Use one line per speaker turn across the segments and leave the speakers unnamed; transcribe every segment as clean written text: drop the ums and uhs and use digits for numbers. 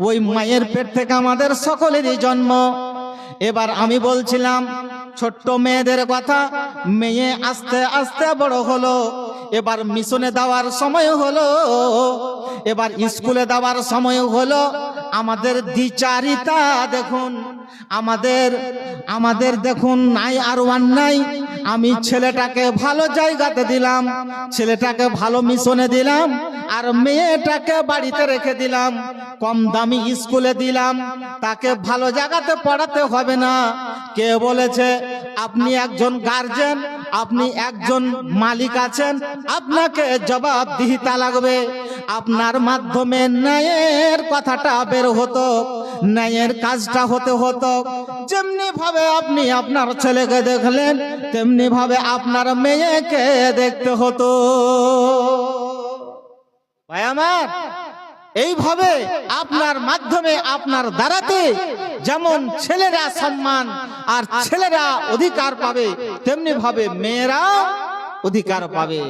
ওই মায়ের পেট থেকে আমাদের সকলেরই জন্ম। এবার আমি বলছিলাম ছোট্ট মেয়েদের কথা, মেয়ে আস্তে আস্তে বড় হলো, এবার মিশনে দেওয়ার সময় হলো, এবার স্কুলে দেওয়ার সময় হলো। আমাদের দ্বিচারিতা দেখুন, আমাদের দেখুন নাই আর ওয়ান নাই। আমি ছেলেটাকে ভালো জায়গাতে দিলাম, ছেলেটাকে ভালো মিশনে দিলাম, আর মেয়েটাকে বাড়িতে রেখে দিলাম, কম দামি স্কুলে দিলাম। তাকে ভালো জায়গাতে পড়াতে হবে না। কে বলেছে? আপনি একজন গার্জেন, আপনি একজন মালিক আছেন, আপনাকে জবাবদিহিতা লাগবে। আপনার মাধ্যমে ন্যায়ের কথাটা বের হতো, ন্যায়ের কাজটা হতে হতো। যেমনি ভাবে আপনি আপনার ছেলেকে দেখলেন, তেমনি ভাবে আপনার মেয়েকে দেখতে হতো। ভাই আমার, এইভাবে আপনার মাধ্যমে আপনার দ্বারাতে যেমন ছেলেরা সম্মান আর ছেলেরা অধিকার পাবে, তেমনি ভাবে মেয়েরা অধিকার পাবে।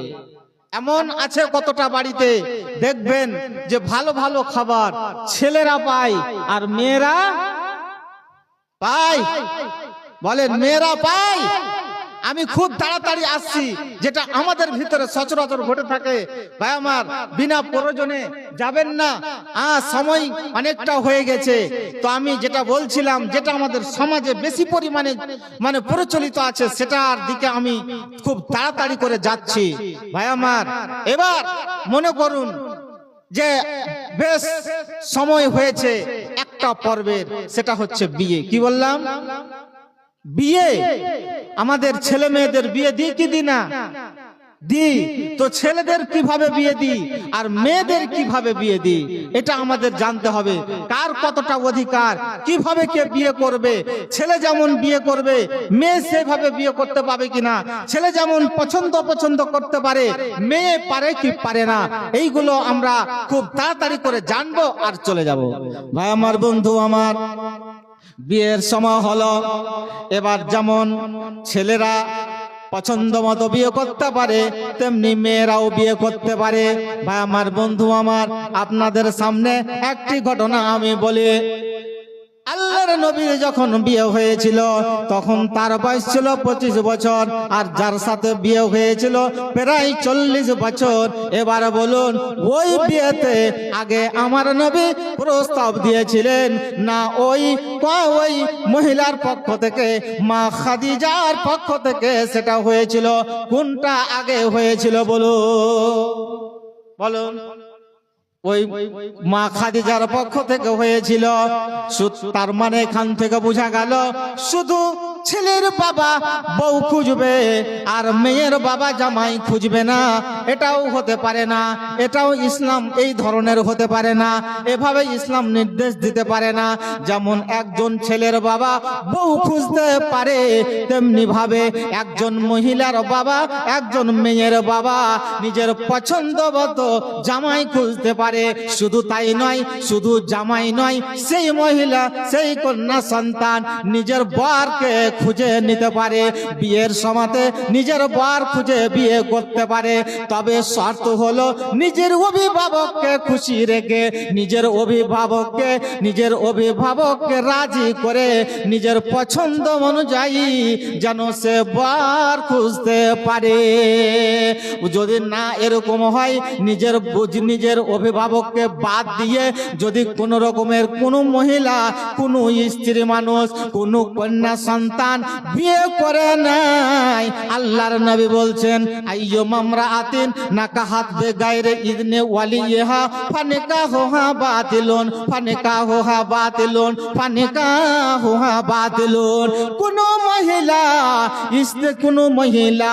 এমন আছে কতটা বাড়িতে দেখবেন যে ভালো ভালো খাবার ছেলেরা পায় আর মেয়েরা পায়। বলেন মেয়েরা পায়। আমি খুব তাড়াতাড়ি আসছি, যেটা আমাদের ভিতরে সচরাচর ঘটে থাকে। ভাই আমার, বিনা প্রয়োজনে যাবেন না, সময় অনেকটা হয়ে গেছে। তো আমি যেটা বলছিলাম, যেটা আমাদের সমাজে বেশি পরিমাণে প্রচলিত আছে, সেটার দিকে আমি খুব তাড়াতাড়ি করে যাচ্ছি। ভাই আমার, এবার মনে করুন যে বেশ সময় হয়েছে একটা পর্বের, সেটা হচ্ছে বিয়ে। কি বললাম? বিয়ে। আমাদের ছেলে মেয়েদের বিয়ে দিই কি দিই না? দিই। তো ছেলেদের কিভাবে বিয়ে দিই আর মেয়েদের কিভাবে বিয়ে দিই, এটা আমাদের জানতে হবে। কার কতটা অধিকার, কিভাবে কে বিয়ে করবে, ছেলে যেমন বিয়ে করবে মেয়ে সেভাবে বিয়ে করতে পাবে কিনা, ছেলে যেমন পছন্দ করতে পারে মেয়ে পারে কি পারে না, এইগুলো আমরা খুব তাড়াতাড়ি করে জানবো আর চলে যাব। ভাই আমার, বন্ধু আমার, বিয়ের সময় হলো। এবার যেমন ছেলেরা পছন্দ মতো বিয়ে করতে পারে, তেমনি মেয়েরাও বিয়ে করতে পারে। ভাই আমার, বন্ধু আমার, আপনাদের সামনে একটি ঘটনা আমি বলি। আল্লাহর নবীর যখন বিয়ে হয়েছিল তখন তার বয়স ছিল 25 বছর, আর যার সাথে বিয়ে হয়েছিল প্রায় 40 বছর। এবার বলুন, ওই বিয়েতে আগে আমার নবী প্রস্তাব দিয়েছিলেন না ওই মহিলার পক্ষ থেকে, মা খাদিজার পক্ষ থেকে সেটা হয়েছিল? কোনটা আগে হয়েছিল বলুন? ওই মা খাদিজার পক্ষ থেকে হয়েছিল। তার মানে এখান থেকে বোঝা গেল শুধু ছেলের বাবা বউ খুঁজবে আর মেয়ের বাবা জামাই খুঁজবে না, এটাও হতে পারে না। এটাও ইসলাম এই ধরনের হতে পারে না, এভাবে ইসলাম নির্দেশ দিতে পারে না। যেমন একজন ছেলের বাবা বউ খুঁজতে পারে, তেমনি ভাবে একজন মহিলার বাবা, একজন মেয়ের বাবা নিজের পছন্দ মতো জামাই খুঁজতে পারে। শুধু তাই নয়, শুধু জামাই নয়, সেই মহিলা, সেই কন্যা সন্তান নিজের বরকে খুঁজে নিতে পারে। বিয়ের সময়তে নিজের বর খুঁজে বিয়ে করতে পারে। তবে শর্ত হলো নিজের অভিভাবককে খুশি রেখে, নিজের অভিভাবককে রাজি করে নিজের পছন্দ অনুযায়ী যেন সে বর খুঁজতে পারে। যদি না এরকম হয়, নিজের অভিভাবককে বাদ দিয়ে যদি কোন রকমের কোন মহিলা, কোন স্ত্রী মানুষ, কোন কন্যা সন্তান বিয়ে করে নাই, আল্লাহর নবী বলছেন আইয়ুমা ইমরাআতিন নাকাহাত বিগাইরি ইযনি ওয়ালিহা ফানিকাহুহা বাতিলুন, ফানিকাহুহা বাতিলুন, ফানিকাহুহা বাতিলুন। কোন মহিলা,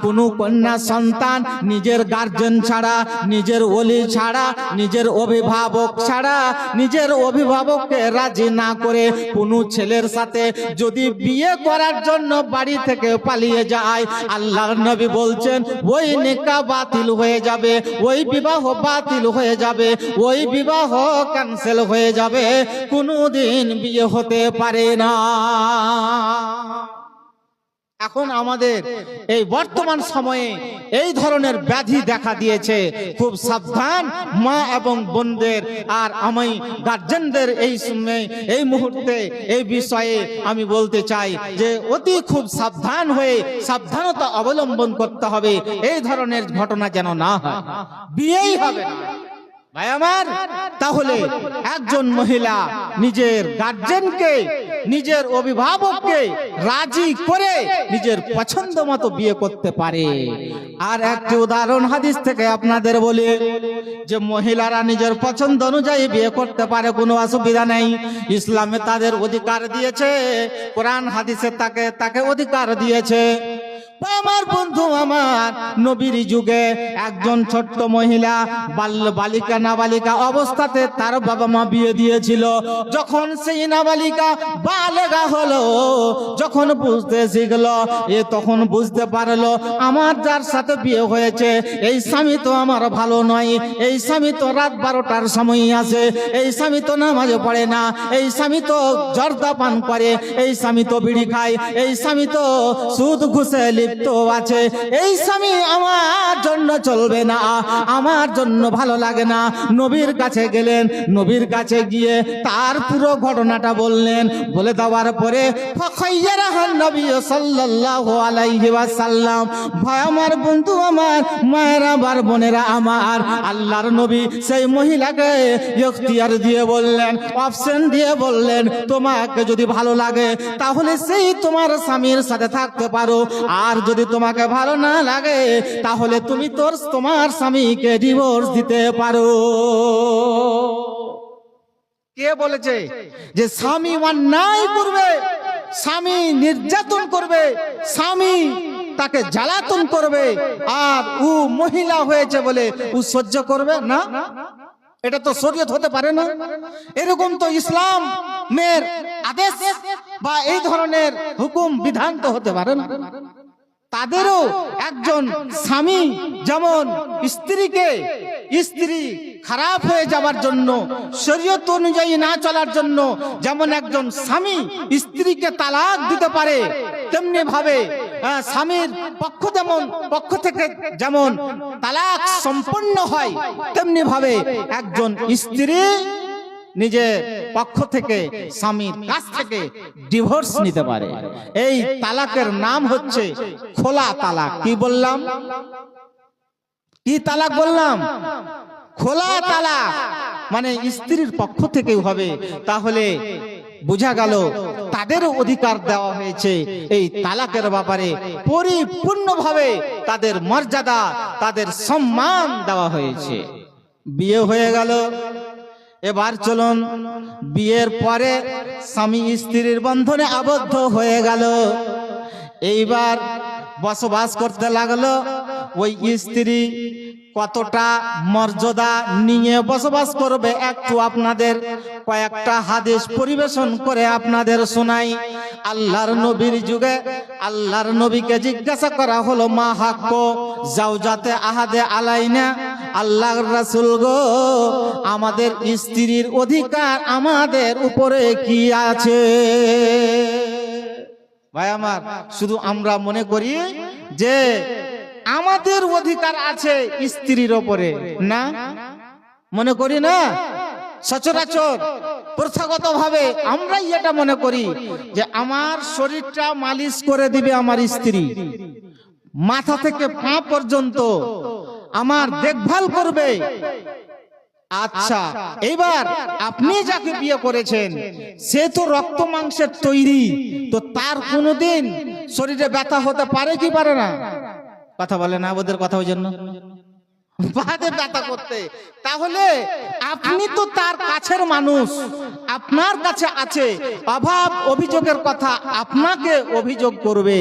কোন কন্যা সন্তান নিজের গার্জেন ছাড়া, নিজের ওলি ছাড়া, নিজের অভিভাবক ছাড়া, নিজের অভিভাবককে রাজি না করে কোন ছেলের সাথে যদি বিয়ে করার জন্য বাড়ি থেকে পালিয়ে যায়, আল্লাহর নবী বলছেন ওই নিকাহ বাতিল হয়ে যাবে, ওই বিবাহ বাতিল হয়ে যাবে, ওই বিবাহ ক্যান্সেল হয়ে যাবে, কোনোদিন বিয়ে হতে পারে না। এখন আমাদের এই বর্তমান সময়ে এই ধরনের ব্যাধি দেখা দিয়েছে। খুব সাবধান মা এবং বোনদের। আর আমি গার্জেনদের এই সময় এই মুহূর্তে এই বিষয়ে আমি বলতে চাই যে অতি খুব সাবধান হয়ে সাবধানতা অবলম্বন করতে হবে, এই ধরনের ঘটনা যেন না হয়, বিয়েই হবে না। ভাই আমার, তাহলে একজন মহিলা নিজের গার্জেনকে, নিজের অভিভাবককে রাজি করে নিজের পছন্দ মতো বিয়ে করতে পারে। আর একটি উদাহরণ হাদিস থেকে আপনাদের বলি যে মহিলারা নিজের পছন্দ অনুযায়ী বিয়ে করতে পারে, কোনো অসুবিধা নেই। ইসলামে তাদের অধিকার দিয়েছে, কোরআন হাদিসে তাকে অধিকার দিয়েছে। আমার বন্ধু আমার, নবীর যুগে একজন ছোট্ট মহিলা বালিকা নাবালিকা অবস্থাতে তার বাবা মা বিয়ে দিয়েছিল। যখন সেই নাবালিকা বালেগা হলো, যখন বুঝতে শিখলো, তখন বুঝতে পারলো আমার যার সাথে বিয়ে হয়েছে এই স্বামী তো আমার ভালো নয়, এই স্বামী তো রাত 12টার সময় আসে, এই স্বামী তো নামাজ পড়ে না, এই স্বামী তো জর্দা পান করে, এই স্বামী তো বিড়ি খায়, এই স্বামী তো সুদ ঘুষে লিপ্ত আছে, এই স্বামী আমার জন্য চলবে না, আমার জন্য ভালো লাগে না। নবীর কাছে গেলেন, নবীর কাছে গিয়ে তার পুরো ঘটনাটা বললেন। বলে দেওয়ার পরে নবী সাল্লাল্লাহু আলাইহি ওয়াসাল্লাম, ভাই আমার, বন্ধু আমার, মায়েরা বার বোনেরা আমার, আল্লাহর নবী সেই মহিলাকে ইখতিয়ার দিয়ে বললেন, অপশন দিয়ে বললেন, তোমাকে যদি ভালো লাগে তাহলে সেই তোমার স্বামীর সাথে থাকতে পারো, আর যদি তোমাকে ভালো না লাগে তাহলে তুমি তোমার স্বামীকে ডিভোর্স দিতে পারো। কে বলেছে যে স্বামী অন্যায় করবে, স্বামী নির্যাতন করবে, স্বামী তাকে জ্বালাতন করবে, আর ও মহিলা হয়েছে বলে ও সহ্য করবে না? এটা তো শরীয়ত হতে পারে না। এরকম তো ইসলামের আদেশ বা এই ধরনের হুকুম বিধান তো হতে পারে না। তাদেরও একজন স্বামী যেমন স্ত্রী খারাপ হয়ে যাওয়ার জন্য, শরীয়ত অনুযায়ী না চলার জন্য যেমন একজন স্বামী স্ত্রীকে তালাক দিতে পারে, তেমনি ভাবে স্বামীর পক্ষ থেকে যেমন তালাক সম্পন্ন হয়, তেমনি ভাবে একজন স্ত্রী নিজের পক্ষ থেকে স্বামীর কাছ থেকে ডিভোর্স নিতে পারে। এই তালাকের নাম হচ্ছে খোলা তালাক। কি বললাম? কি তালাক বললাম? খোলা তালাক, মানে স্ত্রীর পক্ষ থেকে হবে। তাহলে বোঝা গেল তাদের অধিকার দেওয়া হয়েছে এই তালাকের ব্যাপারে, পরিপূর্ণভাবে তাদের মর্যাদা, তাদের সম্মান দেওয়া হয়েছে। বিয়ে হয়ে গেল, এবার চলুন বিয়ের পরে স্বামী স্ত্রীর বন্ধনে আবদ্ধ হয়ে গেল। এইবার বসবাস করতে লাগলো। ওই স্ত্রী কতটা মর্যাদা নিয়ে বসবাস করবে একটু আপনাদের কয়েকটা হাদিস পরিবেশন করে আপনাদের শোনাই। আল্লাহর নবীর যুগে আল্লাহর নবীকে জিজ্ঞাসা করা হলো, মা হাক্কো জাওজাতে আহাদে আলাইনা, আল্লাহর রাসূল গো, আমাদের স্ত্রীর অধিকার আমাদের উপরে কি আছে? ভাই আমার, শুধু আমরা মনে করি যে আমাদের অধিকার আছে স্ত্রীর ওপরে, না, মনে করি না। সচরাচর প্রথাগত ভাবে আমরাই এটা মনে করি যে আমার শরীরটা মালিশ করে দিবে আমার স্ত্রী, মাথা থেকে পা পর্যন্ত আমার দেখভাল করবে। আচ্ছা, এবার আপনি যাকে বিয়ে করেছেন সে তো রক্ত মাংসের তৈরি, তো তার কোনোদিন শরীরে ব্যথা হতে পারে কি পারে না? কথা বলে না, ওদের কথা ওই জন্য বাদে ব্যথা করতে। তাহলে আপনি তো তার কাছের মানুষ, আপনার কাছে আছে, অভাব অভিযোগের কথা আপনাকে অভিযোগ করবে,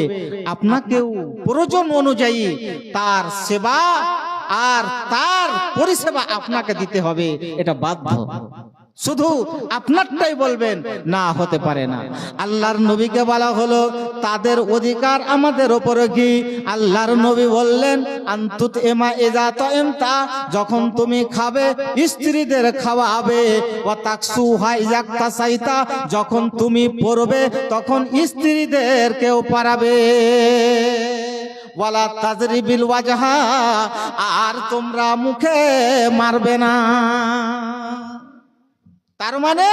আপনাকেও প্রয়োজন অনুযায়ী তার সেবা আর তার পরিষেবা আপনাকে দিতে হবে, এটা বাধ্য। শুধু আপনারটাই বলবেন, না, হতে পারে না। আল্লাহর নবীকে বলা হলো তাদের অধিকার আমাদের উপরে কি? আল্লাহর নবী বললেন আন্তুত এমা এজাত এমতা, যখন তুমি খাবে স্ত্রীদের খাওয়াবে, ও তাকসু হাই জাক্তা সাইতা, যখন তুমি পড়বে তখন স্ত্রীদেরকেও পড়াবে, ওয়ালা তাজরিবিল ওয়াজহা, আর তোমরা মুখে মারবে না। তার মানে